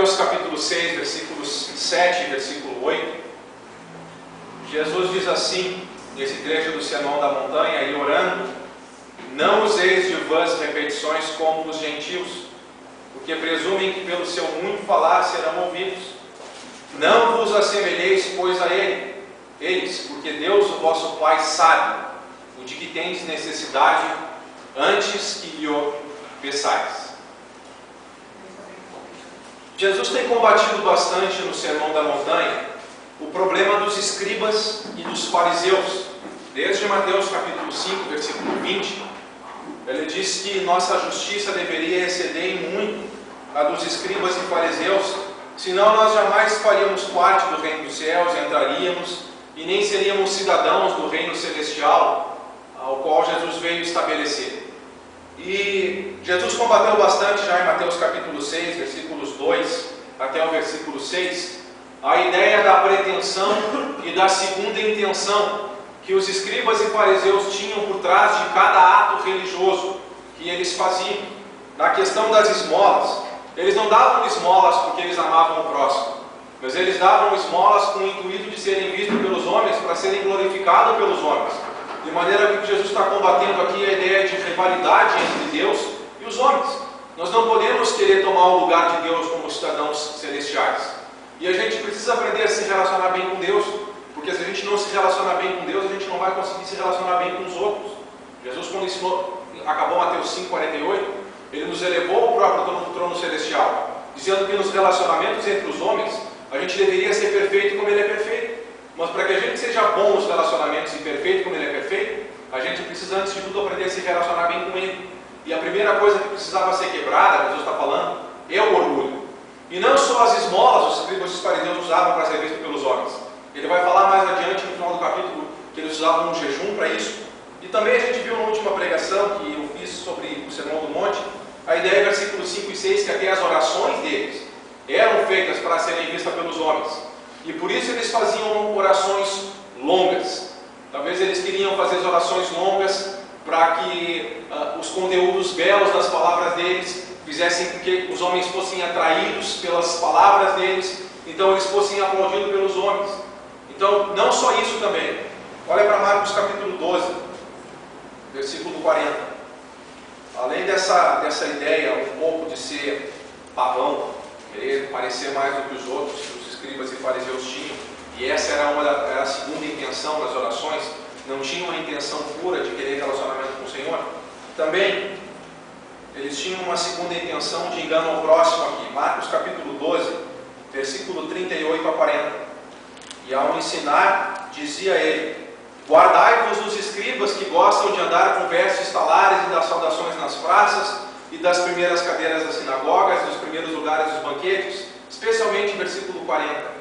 Mateus capítulo 6, versículos 7 e versículo 8, Jesus diz assim, nesse trecho do Sermão da Montanha, e orando: não useis de vãs repetições como os gentios, porque presumem que pelo seu muito falar serão ouvidos. Não vos assemelheis, pois, a eles, porque Deus, o vosso Pai, sabe o de que tendes necessidade antes que lhe peçais. Jesus tem combatido bastante no Sermão da Montanha o problema dos escribas e dos fariseus. Desde Mateus capítulo 5, versículo 20, ele diz que nossa justiça deveria exceder em muito a dos escribas e fariseus, senão nós jamais faríamos parte do reino dos céus, entraríamos e nem seríamos cidadãos do reino celestial ao qual Jesus veio estabelecer. E Jesus combateu bastante já em Mateus capítulo 6, versículos 2 até o versículo 6, a ideia da pretensão e da segunda intenção que os escribas e fariseus tinham por trás de cada ato religioso que eles faziam. Na questão das esmolas, eles não davam esmolas porque eles amavam o próximo, mas eles davam esmolas com o intuito de serem vistos pelos homens, para serem glorificados pelos homens. De maneira que Jesus está combatendo aqui a ideia de rivalidade entre Deus e os homens. Nós não podemos querer tomar o lugar de Deus como cidadãos celestiais. E a gente precisa aprender a se relacionar bem com Deus, porque se a gente não se relacionar bem com Deus, a gente não vai conseguir se relacionar bem com os outros. Jesus, quando ensinou, acabou Mateus 5,48, ele nos elevou ao próprio trono celestial, dizendo que nos relacionamentos entre os homens, a gente deveria ser perfeito como ele é perfeito. Mas para que a gente seja bom nos relacionamentos e perfeito como ele é perfeito, a gente precisa, antes de tudo, aprender a se relacionar bem com ele. E a primeira coisa que precisava ser quebrada, Jesus está falando, é o orgulho. E não só as esmolas os escribas e os fariseus usavam para ser vistos pelos homens. Ele vai falar mais adiante no final do capítulo que eles usavam um jejum para isso. E também a gente viu na última pregação que eu fiz sobre o Sermão do Monte, a ideia, versículos 5 e 6, que até as orações deles eram feitas para serem vistas pelos homens. E por isso eles faziam orações longas. Talvez eles queriam fazer as orações longas para que os conteúdos belos das palavras deles fizessem com que os homens fossem atraídos pelas palavras deles, então eles fossem aplaudidos pelos homens. Então, não só isso também. Olha para Marcos capítulo 12, versículo 40. Além dessa ideia um pouco de ser pavão, querer parecer mais do que os outros, que os escribas e fariseus tinham, e essa era a segunda intenção das orações, não tinham a intenção pura de querer relacionamento com o Senhor. Também, eles tinham uma segunda intenção de engano ao próximo aqui. Marcos capítulo 12, versículo 38 a 40. E ao ensinar, dizia ele: guardai-vos dos escribas que gostam de andar com vestes talares e das saudações nas praças, e das primeiras cadeiras das sinagogas, e dos primeiros lugares dos banquetes, especialmente versículo 40,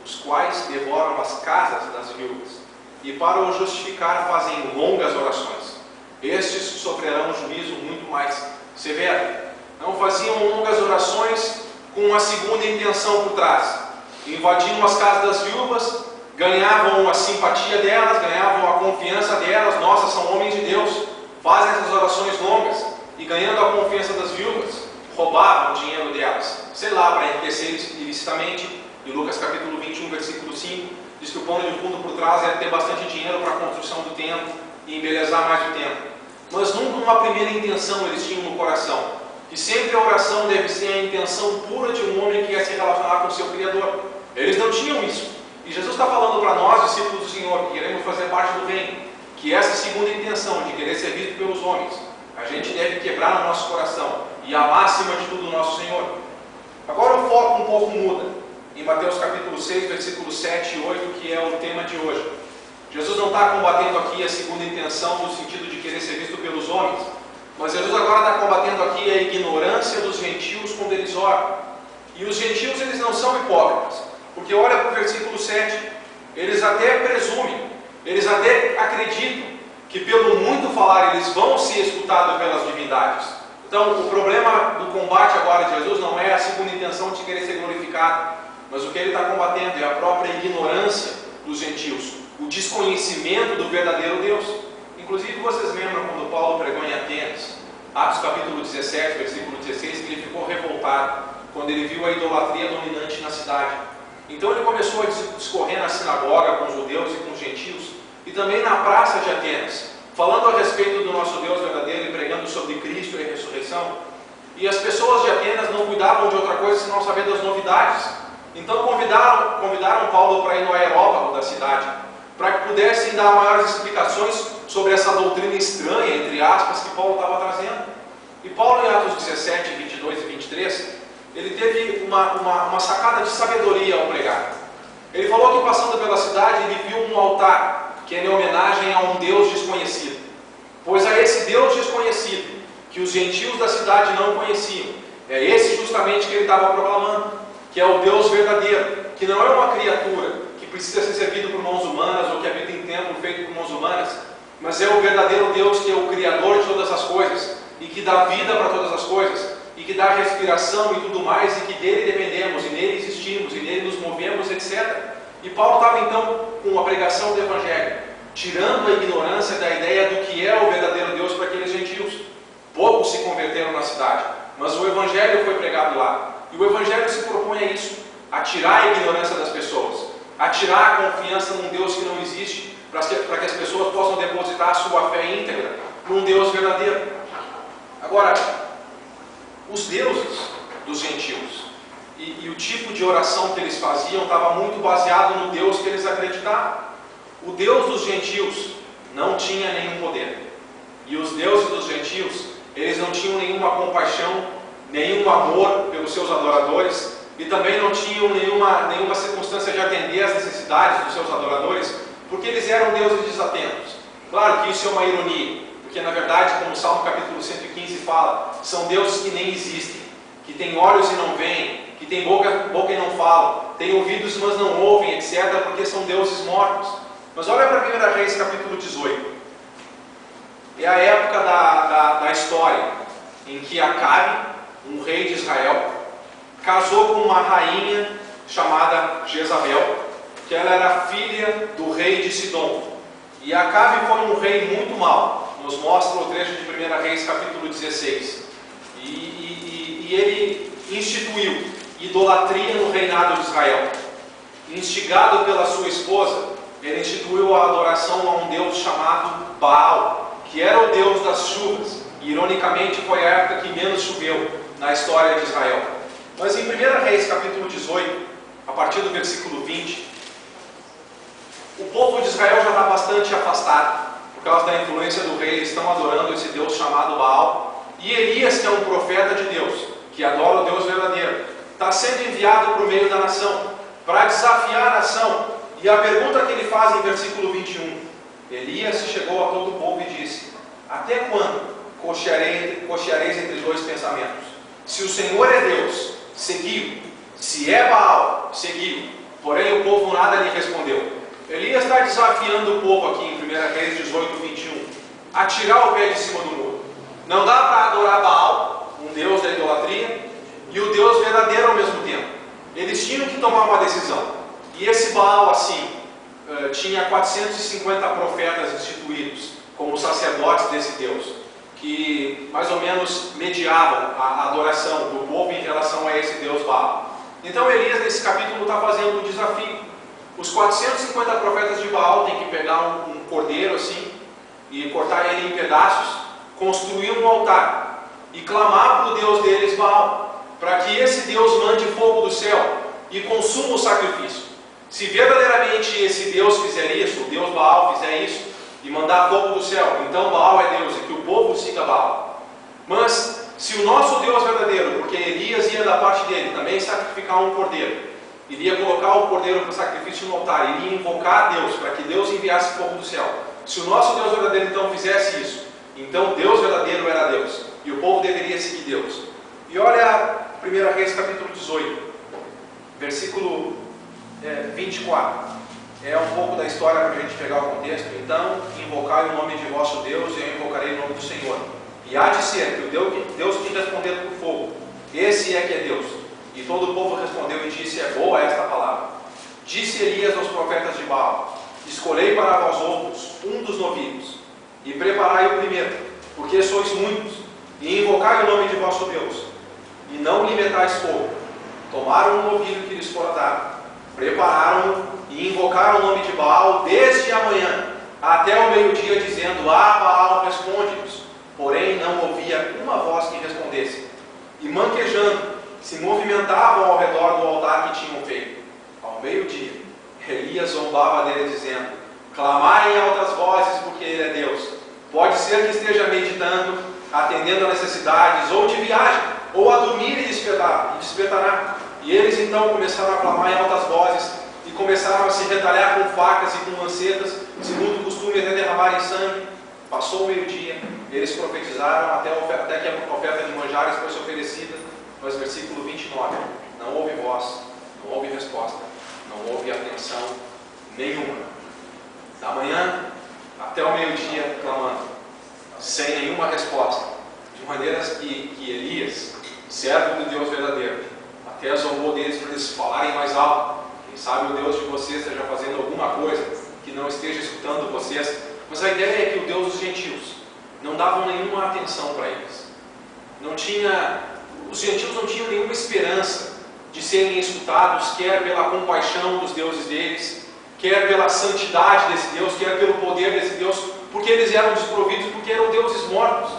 os quais devoram as casas das viúvas, e para o justificar fazem longas orações. Estes sofrerão um juízo muito mais severo. Não faziam longas orações com a segunda intenção por trás. Invadiam as casas das viúvas, ganhavam a simpatia delas, ganhavam a confiança delas. Nossa, são homens de Deus, fazem essas orações longas, e ganhando a confiança das viúvas, roubavam o dinheiro delas, sei lá, para enriquecer ilicitamente. Em Lucas capítulo 21, versículo 5, diz que o pano de fundo por trás era ter bastante dinheiro para a construção do templo e embelezar mais o templo. Mas nunca uma primeira intenção eles tinham no coração, que sempre a oração deve ser a intenção pura de um homem que quer se relacionar com o seu Criador. Eles não tinham isso. E Jesus está falando para nós, discípulos do Senhor, que queremos fazer parte do reino, que essa segunda intenção de querer ser visto pelos homens, a gente deve quebrar no nosso coração e amar acima de tudo o nosso Senhor. Agora o foco um pouco muda. Em Mateus capítulo 6, versículos 7 e 8, que é o tema de hoje. Jesus não está combatendo aqui a segunda intenção no sentido de querer ser visto pelos homens, mas Jesus agora está combatendo aqui a ignorância dos gentios quando eles oram. E os gentios, eles não são hipócritas, porque olha para o versículo 7, eles até presumem, eles até acreditam que pelo muito falar eles vão ser escutados pelas divindades. Então o problema do combate agora de Jesus não é a segunda intenção de querer ser glorificado, mas o que ele está combatendo é a própria ignorância dos gentios, o desconhecimento do verdadeiro Deus. Inclusive vocês lembram quando Paulo pregou em Atenas, Atos capítulo 17, versículo 16, que ele ficou revoltado, quando ele viu a idolatria dominante na cidade. Então ele começou a discorrer na sinagoga com os judeus e com os gentios, e também na praça de Atenas, falando a respeito do nosso Deus verdadeiro e pregando sobre Cristo e a ressurreição. E as pessoas de Atenas não cuidavam de outra coisa senão saber das novidades. Então convidaram Paulo para ir no aerópago da cidade, para que pudessem dar maiores explicações sobre essa doutrina estranha, entre aspas, que Paulo estava trazendo. E Paulo, em Atos 17, 22 e 23, ele teve uma sacada de sabedoria ao pregar. Ele falou que passando pela cidade, ele viu um altar, que era em homenagem a um Deus desconhecido. Pois a esse Deus desconhecido, que os gentios da cidade não conheciam, é esse justamente que ele estava proclamando, que é o Deus verdadeiro, que não é uma criatura que precisa ser servido por mãos humanas ou que habita em templo feito por mãos humanas, mas é o verdadeiro Deus que é o Criador de todas as coisas e que dá vida para todas as coisas e que dá respiração e tudo mais, e que dele dependemos, e nele existimos, e nele nos movemos, etc. E Paulo estava então com a pregação do Evangelho, tirando a ignorância da ideia do que é o verdadeiro Deus para aqueles gentios. Poucos se converteram na cidade, mas o Evangelho foi pregado lá. E o Evangelho se propõe a isso, a tirar a ignorância das pessoas, a tirar a confiança num Deus que não existe, para que as pessoas possam depositar a sua fé íntegra num Deus verdadeiro. Agora, os deuses dos gentios e o tipo de oração que eles faziam estava muito baseado no Deus que eles acreditavam. O Deus dos gentios não tinha nenhum poder. E os deuses dos gentios, eles não tinham nenhuma compaixão, nenhum amor pelos seus adoradores, e também não tinham nenhuma circunstância de atender às necessidades dos seus adoradores, porque eles eram deuses desatentos. Claro que isso é uma ironia, porque na verdade, como o Salmo capítulo 115 fala, são deuses que nem existem, que têm olhos e não veem, que têm boca e não falam, têm ouvidos mas não ouvem, etc., porque são deuses mortos. Mas olha para 1 Reis capítulo 18. É a época da história em que Acabe, um rei de Israel, casou com uma rainha chamada Jezabel, que ela era filha do rei de Sidom. E Acabe foi um rei muito mau, nos mostra o trecho de 1 Reis capítulo 16. E ele instituiu idolatria no reinado de Israel. Instigado pela sua esposa, ele instituiu a adoração a um deus chamado Baal, que era o deus das chuvas. E, ironicamente, foi a época que menos choveu na história de Israel. Mas em 1 Reis capítulo 18, a partir do versículo 20, o povo de Israel já está bastante afastado. Por causa da influência do rei, eles estão adorando esse deus chamado Baal. E Elias, que é um profeta de Deus, que adora o Deus verdadeiro, está sendo enviado para o meio da nação, para desafiar a nação. E a pergunta que ele faz em versículo 21, Elias chegou a todo o povo e disse: até quando cocheareis entre dois pensamentos? Se o Senhor é Deus, seguiu. Se é Baal, seguiu. Porém o povo nada lhe respondeu. Elias está desafiando o povo aqui em 1 Reis 18, 21, a tirar o pé de cima do muro. Não dá para adorar Baal, um deus da idolatria, e o Deus verdadeiro ao mesmo tempo. Eles tinham que tomar uma decisão. E esse Baal, assim, tinha 450 profetas instituídos como sacerdotes desse Deus, que mais ou menos mediavam a adoração do povo em relação a esse Deus Baal. Então Elias, nesse capítulo, está fazendo um desafio. Os 450 profetas de Baal têm que pegar um cordeiro assim, e cortar ele em pedaços, construir um altar, e clamar para o Deus deles, Baal, para que esse Deus mande fogo do céu, e consuma o sacrifício. Se verdadeiramente esse Deus fizer isso, o Deus Baal fizer isso, e mandar fogo do céu, então Baal é Deus, e que o povo siga Baal. Mas, se o nosso Deus verdadeiro, porque Elias ia da parte dele também sacrificar um cordeiro, iria colocar o cordeiro para sacrifício no altar, iria invocar a Deus, para que Deus enviasse fogo do céu. Se o nosso Deus verdadeiro então fizesse isso, então Deus verdadeiro era Deus, e o povo deveria seguir Deus. E olha 1 Reis capítulo 18, versículo 24. É um pouco da história para a gente pegar o contexto. Então, invocai o nome de vosso Deus, e eu invocarei o nome do Senhor. E há de ser que o Deus te responder por fogo, esse é que é Deus. E todo o povo respondeu e disse: é boa esta palavra. Disse Elias aos profetas de Baal: escolhei para vós outros um dos novilhos, e preparai o primeiro, porque sois muitos, e invocai o nome de vosso Deus, e não lhe metais fogo, tomaram um novilho que lhes fora dado, prepararam-no e invocaram o nome de Baal desde a manhã até o meio-dia, dizendo: Ah, Baal, responde-nos. Porém não ouvia uma voz que respondesse. E manquejando, se movimentavam ao redor do altar que tinham feito. Ao meio-dia, Elias zombava dele, dizendo: Clamai em altas vozes, porque ele é Deus. Pode ser que esteja meditando, atendendo a necessidades, ou de viagem, ou a dormir e despertará. E eles então começaram a clamar em altas vozes, e começaram a se retalhar com facas e com lancetas, segundo o costume, até derramarem sangue. Passou o meio-dia, eles profetizaram até que a oferta de manjares fosse oferecida. Mas versículo 29, não houve voz, não houve resposta, não houve atenção nenhuma. Da manhã até o meio-dia clamando, sem nenhuma resposta, de maneiras que Elias, servo de Deus verdadeiro, até zombou deles para eles falarem mais alto. Quem sabe o Deus de vocês esteja fazendo alguma coisa que não esteja escutando vocês. Mas a ideia é que o Deus dos gentios não davam nenhuma atenção para eles. Os gentios não tinham nenhuma esperança de serem escutados, quer pela compaixão dos deuses deles, quer pela santidade desse Deus, quer pelo poder desse Deus, porque eles eram desprovidos, porque eram deuses mortos.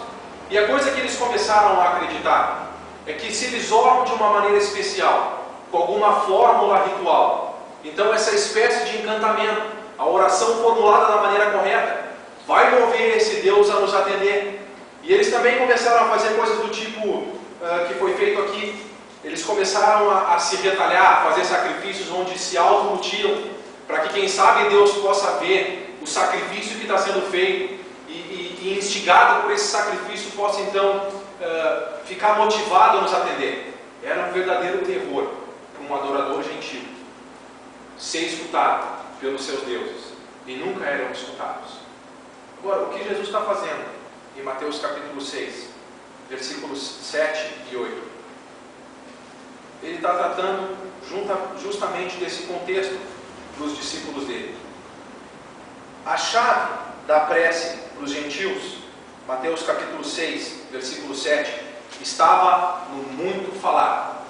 E a coisa que eles começaram a acreditar é que se eles oram de uma maneira especial, com alguma fórmula ritual, então essa espécie de encantamento, a oração formulada da maneira correta, vai mover esse Deus a nos atender. E eles também começaram a fazer coisas do tipo que foi feito aqui. Eles começaram a se retalhar, a fazer sacrifícios onde se automutilam, para que quem sabe Deus possa ver o sacrifício que está sendo feito e instigado por esse sacrifício possa então ficar motivado a nos atender. Era um verdadeiro terror para um adorador gentil ser escutado pelos seus deuses, e nunca eram escutados. Agora, o que Jesus está fazendo em Mateus capítulo 6, versículos 7 e 8? Ele está tratando justamente desse contexto para os discípulos dele. A chave da prece para os gentios, Mateus capítulo 6, versículo 7, estava no muito falar.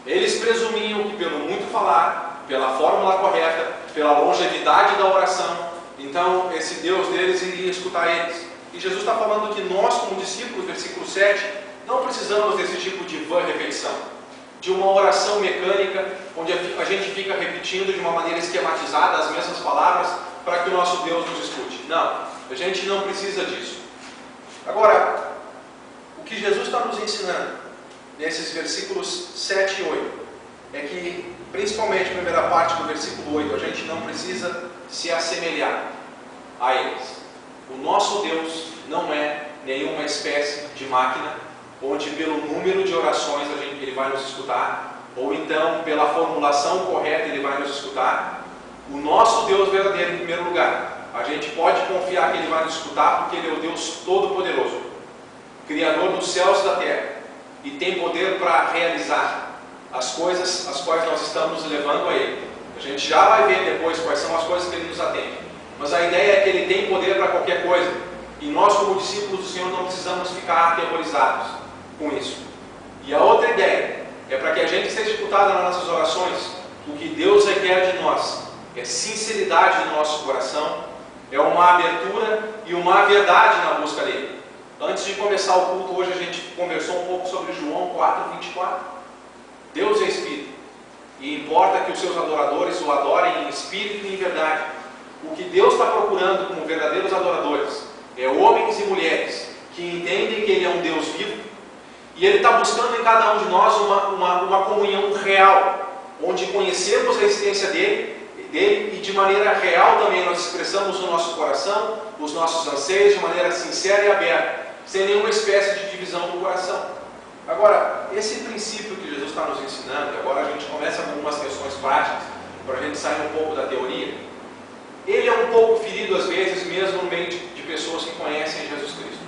Eles presumiam que pelo muito falar, pela fórmula correta, pela longevidade da oração, então esse Deus deles iria escutar eles. E Jesus está falando que nós, como discípulos, versículo 7, não precisamos desse tipo de vã repetição, de uma oração mecânica, onde a gente fica repetindo de uma maneira esquematizada as mesmas palavras para que o nosso Deus nos escute. Não, a gente não precisa disso. Agora, o que Jesus está nos ensinando nesses versículos 7 e 8 é que, principalmente a primeira parte do versículo 8, a gente não precisa se assemelhar a eles. O nosso Deus não é nenhuma espécie de máquina, onde pelo número de orações ele vai nos escutar, ou então pela formulação correta ele vai nos escutar. O nosso Deus verdadeiro, em primeiro lugar, a gente pode confiar que ele vai nos escutar, porque ele é o Deus Todo-Poderoso, Criador dos céus e da terra, e tem poder para realizar as coisas às quais nós estamos levando a ele. A gente já vai ver depois quais são as coisas que ele nos atende, mas a ideia é que ele tem poder para qualquer coisa, e nós, como discípulos do Senhor, não precisamos ficar aterrorizados com isso. E a outra ideia é para que a gente seja escutado nas nossas orações. O que Deus requer de nós é sinceridade no nosso coração, é uma abertura e uma verdade na busca dele. Antes de começar o culto hoje, a gente conversou um pouco sobre João 4:24. Deus é Espírito, e importa que os seus adoradores o adorem em espírito e em verdade. O que Deus está procurando como verdadeiros adoradores é homens e mulheres que entendem que ele é um Deus vivo, e ele está buscando em cada um de nós uma comunhão real, onde conhecemos a existência dele e de maneira real também nós expressamos o nosso coração, os nossos anseios de maneira sincera e aberta, sem nenhuma espécie de divisão do coração. Agora, esse princípio que Jesus está nos ensinando, e agora a gente começa com algumas questões práticas, para a gente sair um pouco da teoria, ele é um pouco ferido às vezes, mesmo no meio de pessoas que conhecem Jesus Cristo.